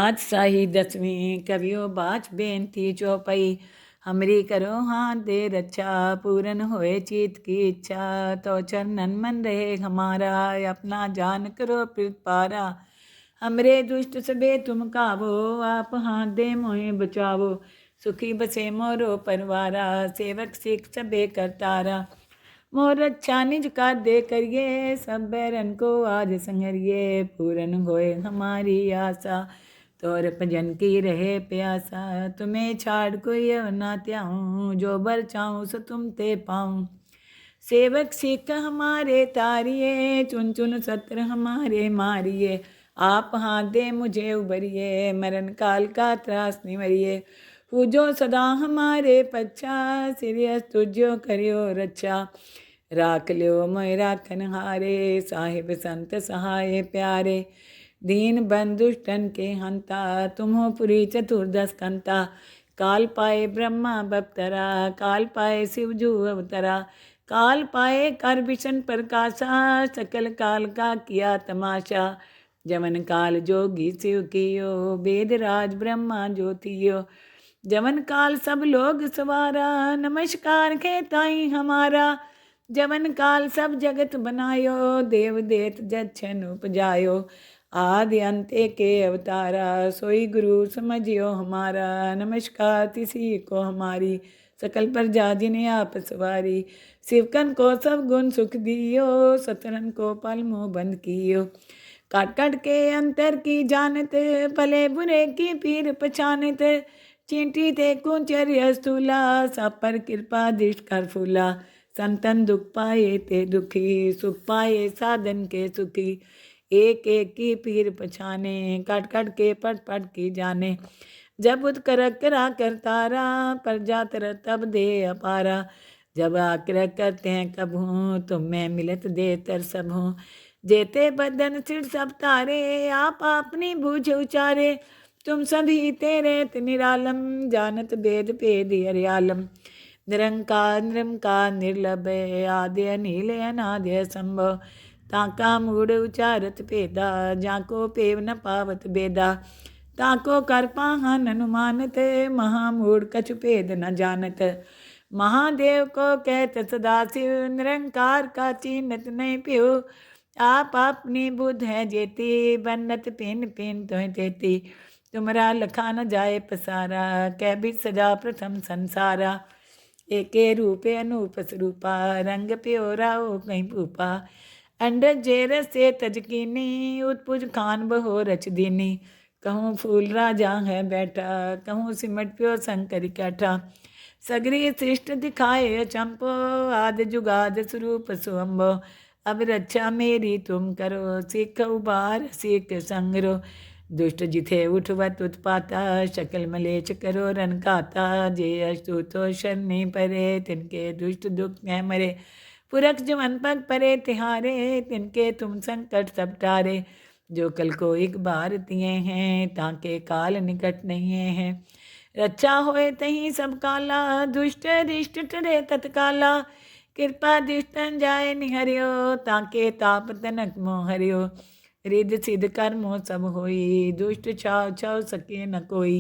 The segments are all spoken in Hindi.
पातशाही दसवीं कवियो बाच बेनती चौपाई। हमरी करो हाथ दे रक्षा, पूरन होए चीत की इच्छा। तो चरणन मन रहे हमारा, अपना जान करो पारा। हमरे दुष्ट सबे तुम कावो, आप हाथ दे मोहे बचावो। सुखी बसे मोरो परवारा, सेवक सिख सबे करतारा। मोर अच्छा निज का दे करिए, सब बैरन को आज संगरिए। पूरन होए हमारी आशा, तोर भजन की रहे प्यासा। तुम्हें छाड़ कोई ना त्याऊं, जो बर चाहूं सो तुम ते पाऊं। सेवक सिख हमारे तारिये, चुन चुन सत्र हमारे मारिए। आप हाथ दे मुझे उबरिए, मरण काल का त्रास निवरिए। पूजो सदा हमारे पच्छा, सिरियस तुझो करियो रक्षा। राख लियो मोय राखन हारे, साहिब संत सहाय प्यारे। दीन बंधुष्टन के हंता, तुम हो पुरी चतुर्दश कंता। काल पाए ब्रह्मा बप्तरा, काल पाए शिवजू अवतरा। काल पाए कर विष्ण प्रकाशा, सकल काल का किया तमाशा। जमन काल जोगी शिव कियो, वेद राज ब्रह्मा ज्योतियो। जमन काल सब लोग सवारा, नमस्कार के ताई हमारा। जमन काल सब जगत बनायो, देव देत जच्छन उपजायो। आदि अंत्य के अवतारा, सोई गुरु समझियो हमारा। नमस्कार तिसी को हमारी, सकल प्रजा जिन्हें आप सवारी। शिवकन को सब गुण सुख दियो, सतरन को पल मुँह बंद कियो। काट काट के अंतर की जानत, भले बुरे की पीर पछानत। चींटी ते कुंचर्य स्थूला, सब पर कृपा दृष्ट कर फूला। संतन दुख पाए ते दुखी, सुख पाए साधन के सुखी। एक एक की पीर पछाने, काट काट के पट पट की जाने। जब उत्कर करा करतारा, प्रजा तर तब दे अपारा। जब आग्रह करते हैं कब हूँ, तुम में मिलत दे तर सब हूँ। जेते बदन सिर सब तारे, आप अपनी बूझ उचारे। तुम सभी तेरे निरालम, जानत भेद भेद हरियालम। निरंकार निरंकार निर्लभय, आद्य अनिल अनाद्य संभव। ताका मूढ़ उचारत भेदा, जाको पेव न पावत बेदा। ताको कर पाहन अनुमानत, महामूढ़ कछु भेद न जानत। महादेव को कहत सदाशिव, निरंकार का चीनत नहीं पियो। आप अपनी बुद्ध है जेती, बन्नत पिन पिन तो तेती। तुमरा लखा न जाए पसारा, कै भी सजा प्रथम संसारा। एके रूपे अनूप स्वरूपा, रंग प्योरा हो कहीं भूपा। अंडज जेरस से तजकीनी, उत्पुज खान बहो रच दीनी। कहूँ फूल राजा है बैठा, कहूँ सिमट प्यो शंकर कैठा। सगरी सृष्ट दिखाए चंपो, आदि जुगाद स्वरूप स्वम्भो। अब रक्षा मेरी तुम करो, सिख उबार सिख संगरो। दुष्ट जिथे उठवत उत्पाता, शकल मलेच करो रन खाता। जे अस्तुतो शरणी परे, तिनके दुष्ट दुख में मरे। पुरख जमन पग परे तिहारे, तिनके तुम संकट सब टारे। जो कल को एक बार तिये हैं, ताके काल निकट नहीं है। रक्षा होए तहीं सब काला, दुष्ट रिष्ट टरे तत्काला। कृपा दृष्टन जाए निहरियो, ताके ताप तनक मोह हरियो। रिद सिद्ध कर्मो सब होई, दुष्ट छाव छाव सके न कोई।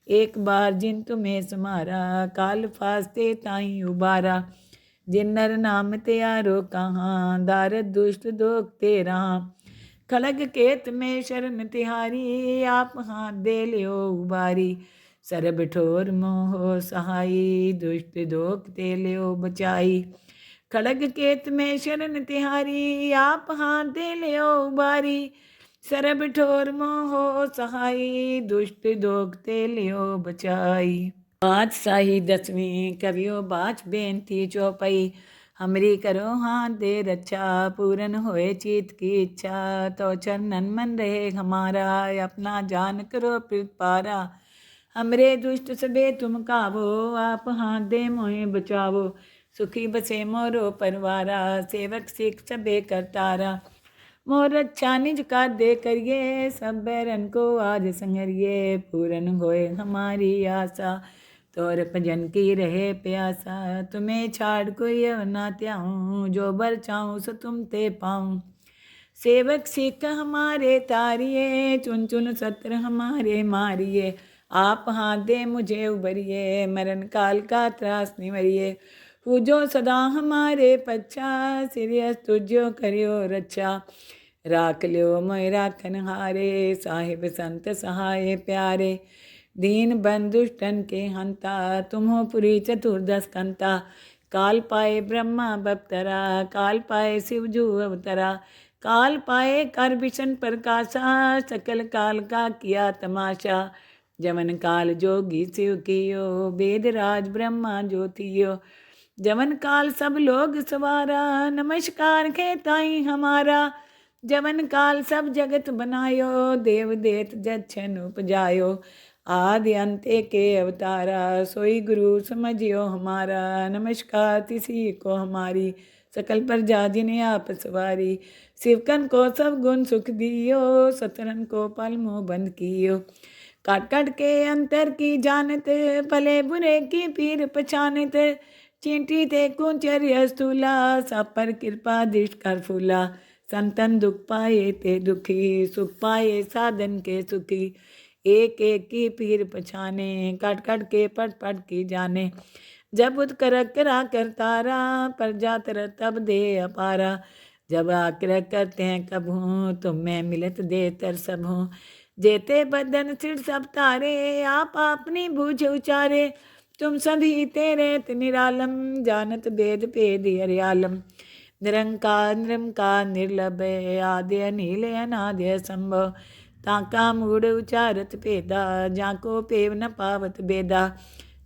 एक बार जिन तुम्हें समारा, काल फास्ते ताई उबारा। जिन नर नाम त्यारो कहाँ, दारद दुष्ट दोख तेरा। खलग केत में शरण तिहारी, आप हाथ दे लियो उबारी। सरब ठोर मोह सहाई, दुष्ट दोख ते लियो बचाई। खड़ग केत में शरण तिहारी, आप हाथ दे लियो उबारी। सरब ठोर मोह सहाई, दुष्ट दोख ते लियो बचाई। पातशाही दसवीं कवियो बाच बेनती चौपाई। हमरी करो हाथ दे रक्षा, पूरन होए चीत की इच्छा। तो चरणन मन रहे हमारा, अपना जान करो पारा। हमरे दुष्ट सबे तुम कावो, आप हाथ दे मोहे बचावो। सुखी बसे मोरो परवारा, सेवक सिख सबे करतारा। मोर अच्छा निज का दे करिए, सब बैरन को आज संगरिए। पूरन होए हमारी आशा, तोर भजन की रहे प्यासा। तुम्हें छाड़ कोई ना त्याऊं, जो बर चाहूं सो तुम ते पाऊं। सेवक सिख हमारे तारिये, चुन चुन सत्र हमारे मारिये। आप हाथ दे मुझे उबरिए, मरण काल का त्रास निवरिए। पूजो सदा हमारे पच्छा, सिरियस तुझो करियो रक्षा। राख लियो मोय राखन हारे, साहिब संत सहाय प्यारे। दीन बंधुष्टन के हंता, तुम हो पुरी चतुर्दश कंता। काल पाए ब्रह्मा बप्तरा, काल पाए शिवजू अवतरा। काल पाए कर विशन प्रकाशा, सकल काल का किया तमाशा। जमन काल जोगी शिव कियो, वेद राज ब्रह्मा ज्योतियो। जमन काल सब लोग सवारा, नमस्कार के ताई हमारा। जमन काल सब जगत बनायो, देव देत जच्छन उपजायो। आदि अंते के अवतारा, सोई गुरु समझियो हमारा। नमस्कार तिसी को हमारी, सकल प्रजा जिन्हें आप सवारी। शिवकन को सब गुण सुख दियो, सतरन को पल मोह बंद कियो। काट काट के अंतर की जानत, भले बुरे की पीर पछानत। चींटी ते कुंचर्य स्थूला, सब पर कृपा दृष्ट कर फूला। संतन दुख पाए ते दुखी, सुख पाए साधन के सुखी। एक एक की पीर पछाने, काट काट के पट पट की जाने। जब उत्कर करा कर तारा, प्रजा तर तब दे अपारा। जब आग्रह करते हैं कब हूँ, तुम में मिलत दे तर सब हूँ। जेते बदन सिर सब तारे, आप अपनी बूझ उचारे। तुम सभी तेरे निरालम, जानत भेद भेद हरियालम। निरंकार निरंकार निर्लभय, आद्य अनिल अनाद्य संभव। ताका मूढ़ उचारत भेदा, जाको पेव न पावत बेदा।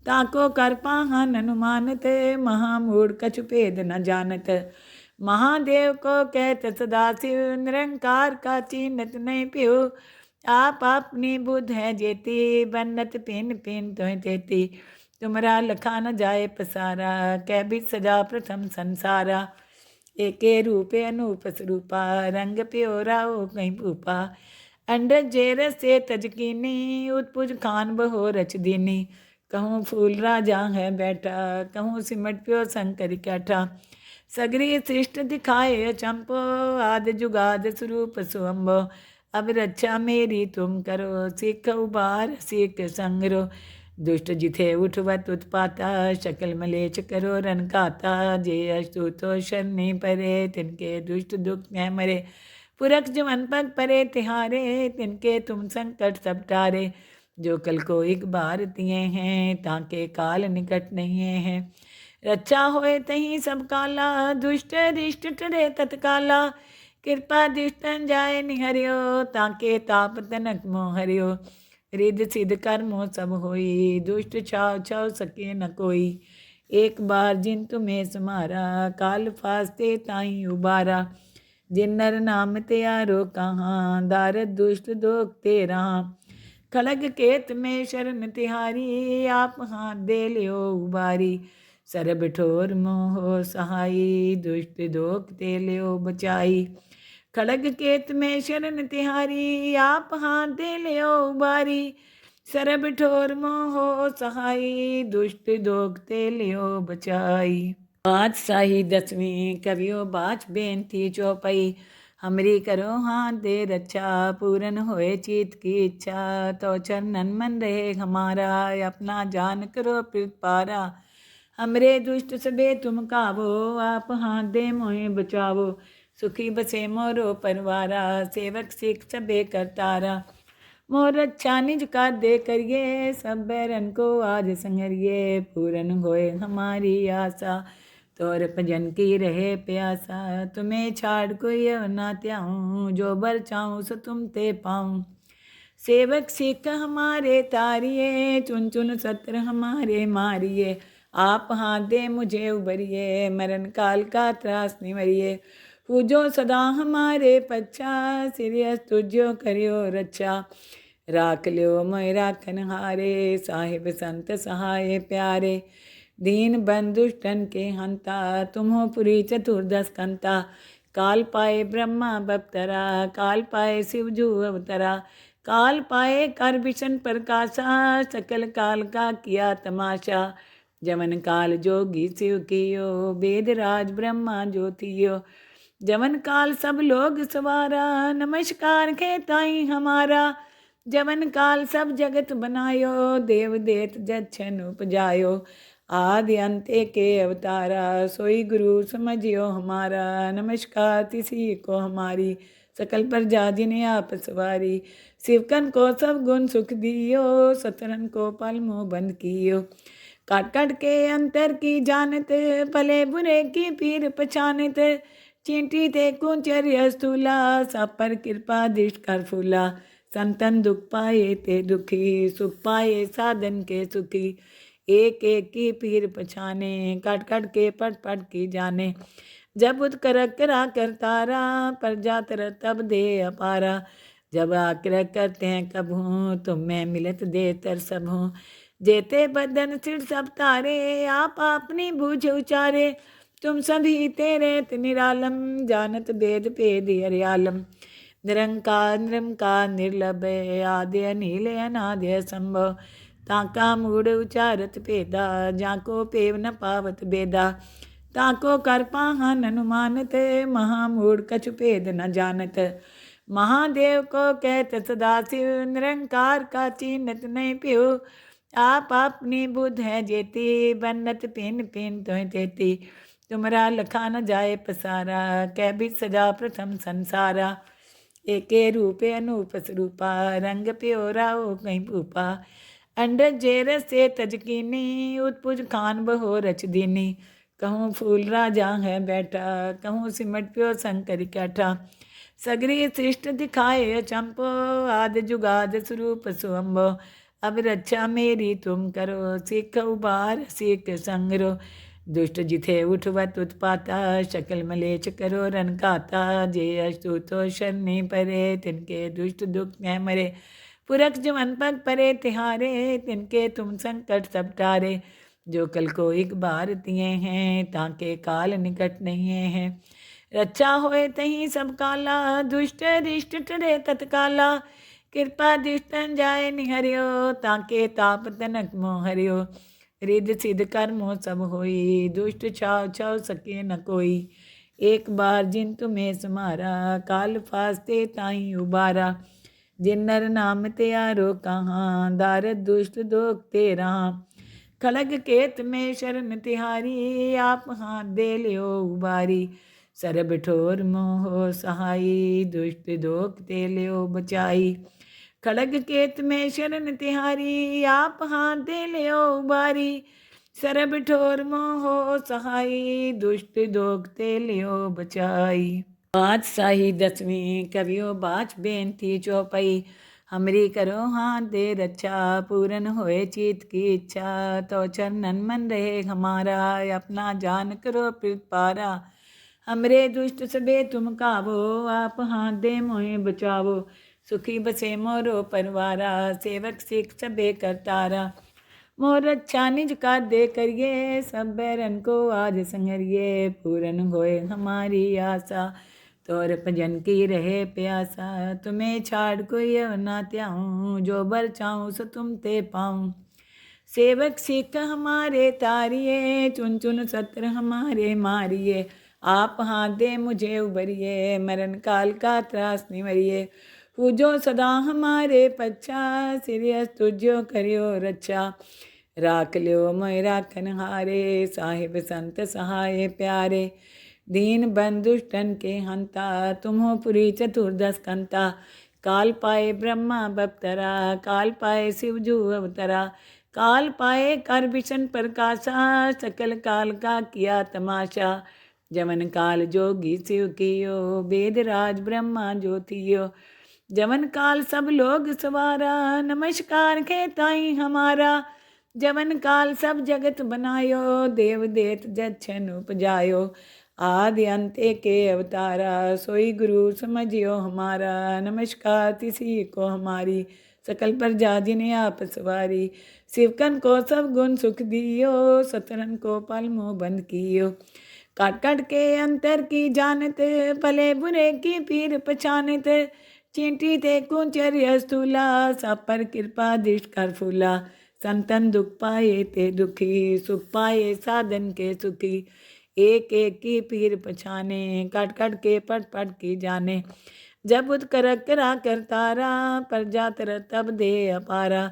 ताको कर पाहन अनुमानत, महामूढ़ कछु भेद न जानत। महादेव को कहत सदाशिव, निरंकार का चिन्हत नहीं पियो। आप अपनी बुद्ध है जेती, बन्नत पिन पिन तो तेती। तुमरा लखा न जाए पसारा, कह भी सजा प्रथम संसारा। एके रूपे अनूप स्वरूपा, रंग प्योरा हो कहीं भूपा। अंडर जेरस से तजकीनी, उत्पुज खान बहो रच दीनी। कहूँ फूल राजा है बैठा, कहूँ सिमट प्यो शंकर कैठा। सगरी सृष्ट दिखाए चंपो, आदि जुगाद स्वरूप सुअम्बो। अब रक्षा मेरी तुम करो, सिख उबार सिख संगरो। दुष्ट जिथे उठवत उत्पाता, शकल मलेच करो रन खाता। जे अस्तुतो शरणी परे, तिनके दुष्ट दुख न मरे। पुरख जमन पग परे तिहारे, तिनके तुम संकट सब टारे। जो कल को एक बार तिये हैं, ताके काल निकट नहीं है। रक्षा होए तही सब काला, दुष्ट रिष्ट टरे तत्काला। कृपा दृष्टन जाए निहरियो, ताके ताप तनक मोह हरियो। रिद सिद्ध कर्मो सब होई, दुष्ट छाव छाव सके न कोई। एक बार जिन तुम्हें समारा, काल फास्ते ताई उबारा। जिन नर नाम त्यारो कहाँ, दारद दुष्ट दोख तेरा। खलग केत में शरण तिहारी, आप हाथ दे लियो उबारी। सरब ठोर मोह सहाई, दुष्ट दोख ते लियो बचाई। खड़ग केत में शरण तिहारी, आप हाथ दे लियो उबारी। सरब ठोर मोह सहाई, दुष्ट दोख ते लियो बचाई। बादशाही दसवीं कवियो बाच बेनती चौपाई। हमरी करो हाथ दे रक्षा, पूरन होए चीत की इच्छा। तो चरणन मन रहे हमारा, अपना जान करो प्रीत पारा। हमरे दुष्ट सबे तुम कावो, आप हाथ दे मोहे बचावो। सुखी बसे मोरो परवारा, सेवक सिख सबे करतारा। मोर अच्छा निज का दे करिए, सब बैरन को आज संगरिए। पूरन होए हमारी आशा, तोर भजन की रहे प्यासा। तुम्हें छाड़ कोई ना त्याऊँ, जो बर चाहूँ सो तुम ते पाऊँ। सेवक सिख हमारे तारिये, चुन चुन सत्र हमारे मारिये। आप हाथ दे मुझे उबरिए, मरण काल का त्रास निवरिए। पूजो सदा हमारे पच्छा, सिरियस तुझो करियो रक्षा। राख लियो मोय राखन हारे, साहिब संत सहाय प्यारे। दीन बंधुष्टन के हंता, तुम हो पुरी चतुर्दश कंता। काल पाए ब्रह्मा बप्तरा, काल पाए शिवजू अवतरा। काल पाए कर विशन प्रकाशा, सकल काल का किया तमाशा। जमन काल जोगी शिव कियो, वेद राज ब्रह्मा ज्योतियो। जवन काल सब लोग सवारा, नमस्कार खेताई हमारा। जवन काल सब जगत बनायो, देव देत जच्छन उपजायो। आदि अंत के अवतारा, सोई गुरु समझियो हमारा। नमस्कार तिसी को हमारी, सकल प्रजा जिन्हें आप सवारी। शिवकन को सब गुण सुख दियो, सतरन को पल मोह बंद कियो। काट काट के अंतर की जानत, भले बुरे की पीर पछानत। चींटी ते कुंचर्य स्थूला, सब पर कृपा दृष्ट कर फूला। संतन दुख पाए ते दुखी, सुख पाए साधन के सुखी। एक एक की पीर पछाने, काट काट के पट पट की जाने। जब उत्कर करा करतारा, प्रजा तर तब दे अपारा। जब आग्रह करते हैं कब हूँ, तुम मैं मिलत दे तर सब हूँ। जेते बदन सिर सब तारे, आप अपनी बूझ उचारे। तुम सभी तेरे निरालम, जानत भेद भेद हरियालम। निरंकार निरंकार निर्लभ, आद्य अनिल अनाद्य संभव। ताका मूढ़ उचारत भेदा, जाको पेव न पावत बेदा। ताको कर पाहन अनुमानत, महामूढ़ कछु भेद न जानत। महादेव को कहत सदाशिव, निरंकार का चीनत नहीं पियो। आप अपनी बुद्ध है जेती, बन्नत पिन पिन तो तेती। तुमरा लखा न जाए पसारा, कह भी सजा प्रथम संसारा। एके रूपे अनूप स्वरूपा, रंग प्योरा हो कहीं भूपा। अंडर जेर से तजकीनी, उत्पुज खान बहो रच दीनी। कहूँ फूल राजा है बैठा, कहूँ सिमट प्यो शंकर कैठा। सगरी सृष्ट दिखाए चंपो, आदि जुगाद स्वरूप सुअम्बो। अब रक्षा मेरी तुम करो, सीख उबार सीख संगरो। दुष्ट जिथे उठवत उत्पाता, शकल मलेच करो रन गाता। जे अस्तुतो शरणी परे, तिनके दुष्ट दुख न मरे। पुरख जवन पग परे तिहारे, तिनके तुम संकट सब टारे। जो कल को एक बार तिए हैं, ताके काल निकट नहीं है। रक्षा होए तही सब काला, दुष्ट रिष्ट टरे तत्काला। कृपा दृष्टन जाए निहरियो, ताके ताप तनक मोह हरियो। रिद सिद्ध कर्मो सब होई, दुष्ट छाव छाव सके न कोई। एक बार जिन तुम्हें समारा, काल फास्ते ताई उबारा। जिन नर नाम त्यारो कहाँ, दारद दुष्ट दोख तेरा। खड़ग केत में शरण तिहारी, आप हाथ दे लियो उबारी। सरब ठोर मोह सहाई, दुष्ट दोख ते लियो बचाई। खड़ग केत में शरण तिहारी, आप हाथ दे लियो उबारी। सरब ठोर मोह सहाई, दुष्ट दोख ते लियो बचाई। बादशाही दसवीं कवियो बाच बेनती चौपाई। हमरी करो हाथ दे रक्षा, पूरन होए चीत की इच्छा। तो चरणन मन रहे हमारा, अपना जान करो प्रीत पारा। हमरे दुष्ट सबे तुम कावो, आप हाथ दे मोहे बचावो। सुखी बसे मोरो परवारा, सेवक सिख सबे करतारा। मोर अच्छा निज का दे करिए, सब बैरन को आज संगरिए। पूरन होए हमारी आशा, तोर भजन की रहे प्यासा। तुम्हें छाड़ कोई न त्याऊँ, जो बर चाहूँ सो तुम ते पाऊँ। सेवक सिख हमारे तारिए, चुन चुन सत्र हमारे मारिए। आप हाथ दे मुझे उबरिए, मरण काल का त्रास निवरिए। पूजो सदा हमारे पच्छा, सिरियस तुझो करियो रक्षा। राख लियो मोय राखन हारे, साहिब संत सहाय प्यारे। दीन बंधुष्टन के हंता, तुम्हो पुरी चतुर्दश कंता। काल पाए ब्रह्मा बप्तरा, काल पाए शिवजू अवतरा। काल पाए कर विष्ण प्रकाशा, सकल काल का किया तमाशा। जमन काल जोगी शिव कियो, वेद राज ब्रह्मा ज्योतियो। जमन काल सब लोग सवारा, नमस्कार खेताई हमारा। जमन काल सब जगत बनायो, देव देत जच्छन उपजायो। आदि अंत के अवतारा, सोई गुरु समझियो हमारा। नमस्कार तिसी को हमारी, सकल प्रजा जिन्हें आप सवारी। शिवकन को सब गुण सुख दियो, सतरन को पल मोह बंद कियो। काट काट के अंतर की जानत, भले बुरे की पीर पछानत। चींटी ते कुंचर्य स्थूला, सब पर कृपा दृष्ट कर फूला। संतन दुख पाए ते दुखी, सुख पाए साधन के सुखी। एक एक की पीर पछाने, काट काट के पट पट की जाने। जब उत्कर करा करतारा, पर जात तब दे अपारा।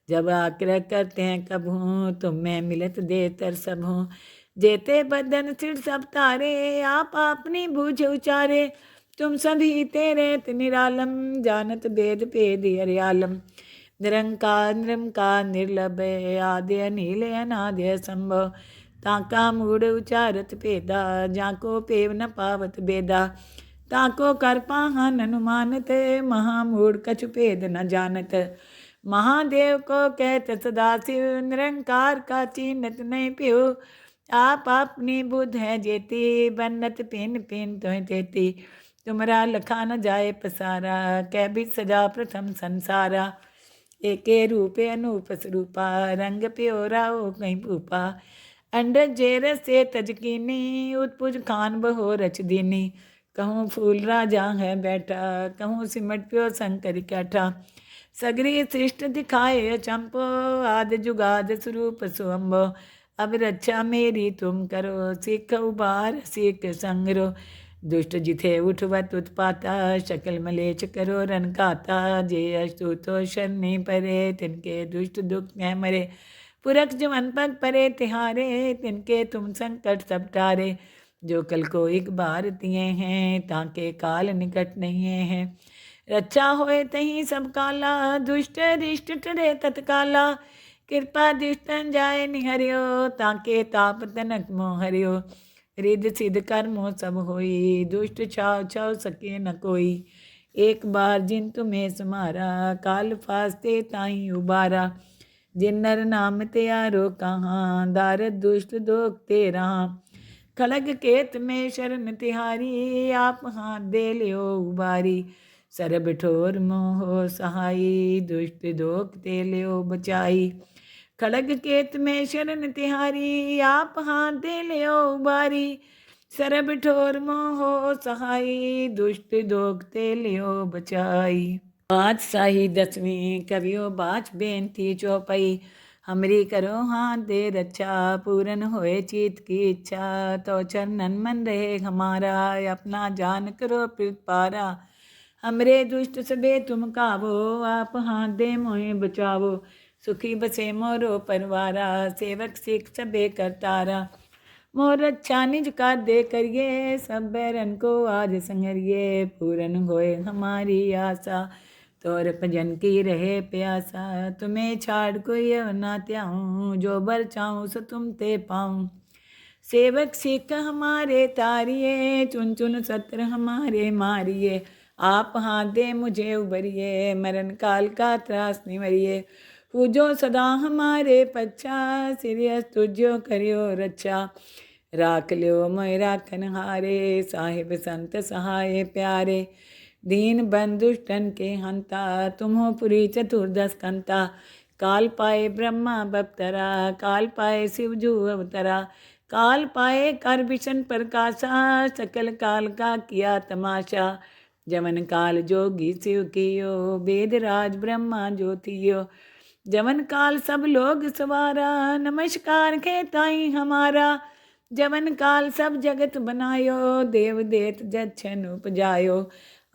जब आग्रह करते हैं कभू, तुम मैं मिलत दे तर सब हूँ। जेते बदन सिर सब तारे, आप अपनी बूझ उचारे। तुम सभी तेरे निरालम, जानत भेद भेद हरियालम। निरंकार निरंकार निर्लभ, आद्य अनिल अनाद्य संभव। ताका मूढ़ उचारत भेदा, जाको पेव न पावत बेदा। ताको कर पाहन अनुमानत, महामूढ़ कछु भेद न जानत। महादेव को कहत सदाशिव, निरंकार का चिन्हत नहीं पियो। आप अपनी बुद्ध है जेती, बन्नत पिन पिन तो तेती। तुमरा लखा न जाए पसारा, कै भी सजा प्रथम संसारा। एके रूपे अनूप स्वरूपा, रंग प्योरा हो कहीं भूपा। अंडर जेर से तजकीनी, उत्पुज खान बहो रच दीनी। कहूँ फूल राजा है बैठा, कहूँ सिमट प्यो शंकर कैठा। सगरी सृष्ट दिखाए चंपो, आदि जुगाद स्वरूप सुअम्बो। अब रक्षा मेरी तुम करो, सीख उबार सीख संगरो। दुष्ट जिथे उठवत उत्पाता, शकल मलेच करो रन गाता। जे अस्तुतो शरणी परे, तिनके दुष्ट दुख न मरे। पुरख जवन पग परे तिहारे, तिनके तुम संकट सब टारे। जो कल को एक बार तिए हैं, ताके काल निकट नहीं है। रक्षा होए तहीं सब काला, दुष्ट रिष्ट टरे तत्काला। कृपा दृष्टन जाए निहरियो, ताके ताप तनक मोह हरियो। रिद सिद्ध कर्मो सब होई, दुष्ट छाव छाव सके न कोई। एक बार जिन तुम्हें समारा, काल फास्ते ताई उबारा। जिन नर नाम त्यारो कहाँ, दारद दुष्ट दोख तेरा। खलग केत में शरण तिहारी, आप हाथ दे लियो उबारी। सरब ठोर मोह सहाई, दुष्ट दोख ते लियो बचाई। खड़ग केत में शरण तिहारी, आप हाथ दे लियो उबारी। सरब ठोर मोह सहाई, दुष्ट दोख ते लियो बचाई। बादशाही दसवीं कवियो बाच बेनती चौपाई। हमरी करो हाथ दे रक्षा, पूरन होए चीत की इच्छा। तो चरणन मन रहे हमारा, अपना जान करो प्रीत पारा। हमरे दुष्ट सबे तुम कावो, आप हाथ दे मोहे बचावो। सुखी बसे मोरो परवारा, सेवक सिख सबे करतारा। मोर अच्छा निज का दे करिए, सब बैरन को आज संगरिए। पूरन होए हमारी आशा, तोर भजन की रहे प्यासा। तुम्हें छाड़ कोई न त्याऊँ, जो बर चाहूँ सो तुम ते पाऊँ। सेवक सिख हमारे तारिये, चुन चुन सत्र हमारे मारिए। आप हाथ दे मुझे उबरिए, मरण काल का त्रास निवरिए। पूजो सदा हमारे पच्छा, सिरियस तुझो करियो रक्षा। राख लियो मोय राखन हारे, साहिब संत सहाय प्यारे। दीन बंधुष्टन के हंता, तुम्हो पुरी चतुर्दश कंता। काल पाए ब्रह्मा बप्तरा, काल पाए शिवजू अवतरा। काल पाए कर विशन प्रकाशा, सकल काल का किया तमाशा। जमन काल जोगी शिव कियो, वेद राज ब्रह्मा ज्योतियो। जमन काल सब लोग सवारा, नमस्कार के ताई हमारा। जमन काल सब जगत बनायो, देव देत जच्छन उपजायो।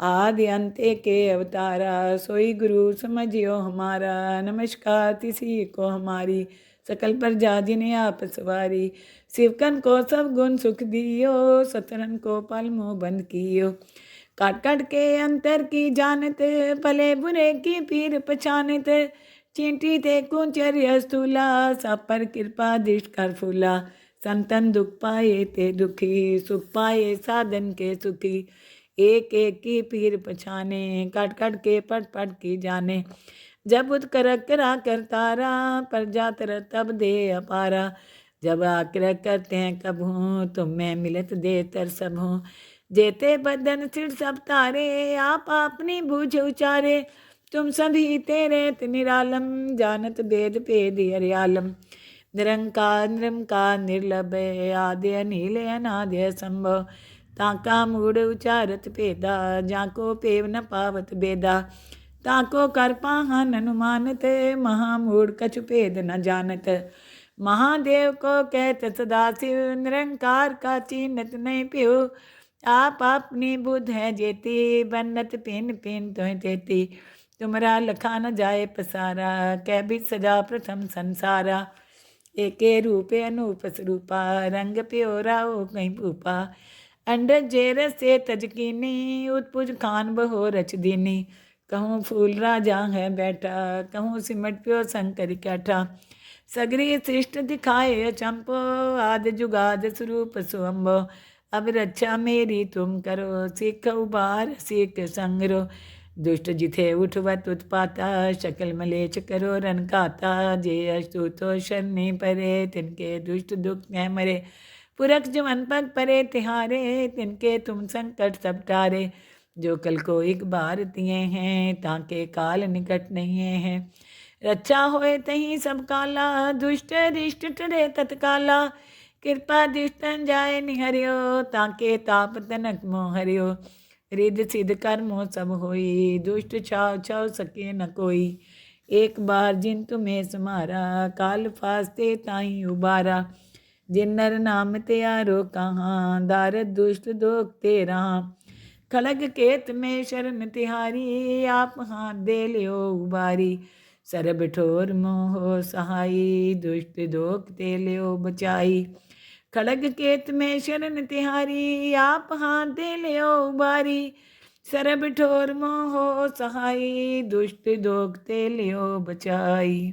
आदि अंते के अवतारा, सोई गुरु समझियो हमारा। नमस्कार तिसी को हमारी, सकल प्रजा जिन्हें आप सवारी। शिवकन को सब गुण सुख दियो, सतरन को पल मुँह बंद कियो। काट काट के अंतर की जानत, भले बुरे की पीर पछानत। चींटी ते कुंचर्य स्थूला, सब पर कृपा दृष्ट कर फूला। संतन दुख पाए ते दुखी, सुख पाए साधन के सुखी। एक एक की पीर पछाने, काट काट के पट पट की जाने। जब उत्कर करा करतारा, पर जात तब दे अपारा। जब आग्रह करते हैं कभू, तुम मैं मिलत दे तर सब हूँ। जेते बदन सिर सब तारे, आप अपनी बूझ उचारे। तुम सभी तेरे निरालम, जानत भेद भेद हरियालम। निरंकार निरंकार निर्लभ, आद्य अनिल अनाद्य संभव। ताका मूढ़ उचारत भेदा, जाको पेव न पावत बेदा। ताको कर पाहन अनुमानत, महामूढ़ कछु भेद न जानत। महादेव को कहत सदाशिव, निरंकार का चिन्हत नहीं पियो। आप अपनी बुद्ध है जेती, बनत पिन पिन तो तेती। तुमरा लखा न जाए पसारा, कै भी सजा प्रथम संसारा। एके रूपे अनूप स्वरूपा, रंग प्योरा हो कहीं भूपा। अंडर जेर से तजकीनी, उत्पुज खान बहो रच दीनी। कहूँ फूल राजा है बैठा, कहूँ सिमट प्यो शंकर कैठा। सगरी सृष्ट दिखाए चंपो, आदि जुगाद स्वरूप सुअम्बो। अब रक्षा मेरी तुम करो, सीख उबार सीख संगरो। दुष्ट जिथे उठवत उत्पाता, शकल मलेच करो रन खाता। जे अस्तुतो शरणी परे, तिनके दुष्ट दुख न मरे। पुरख जमन पग परे तिहारे, तिनके तुम संकट सब टारे। जो कल को एक बार तिए हैं, ताके काल निकट नहीं हैं। रक्षा होए तहीं सब काला, दुष्ट रिष्ट टरे तत्काला। कृपा दिष्टन जाए निहरियो, ताके ताप तनक मोह हरियो। रिद्ध सिद्ध कर्मो सब होई, दुष्ट छाव छाव सके न कोई। एक बार जिन तुम्हें समारा, काल फास्ते ताई उबारा। जिन नर नाम त्यारो कहाँ, दारद दुष्ट दोख तेरा। खलग केत में शरण तिहारी, आप हाथ दे लियो उबारी। सरब ठोर मोह सहाई, दुष्ट दोख ते लियो बचाई। खड़ग केत में शरण तिहारी, आप हाथ दे लियो उबारी। सरब ठोर मोह सहाई, दुष्ट दोख ते लियो बचाई।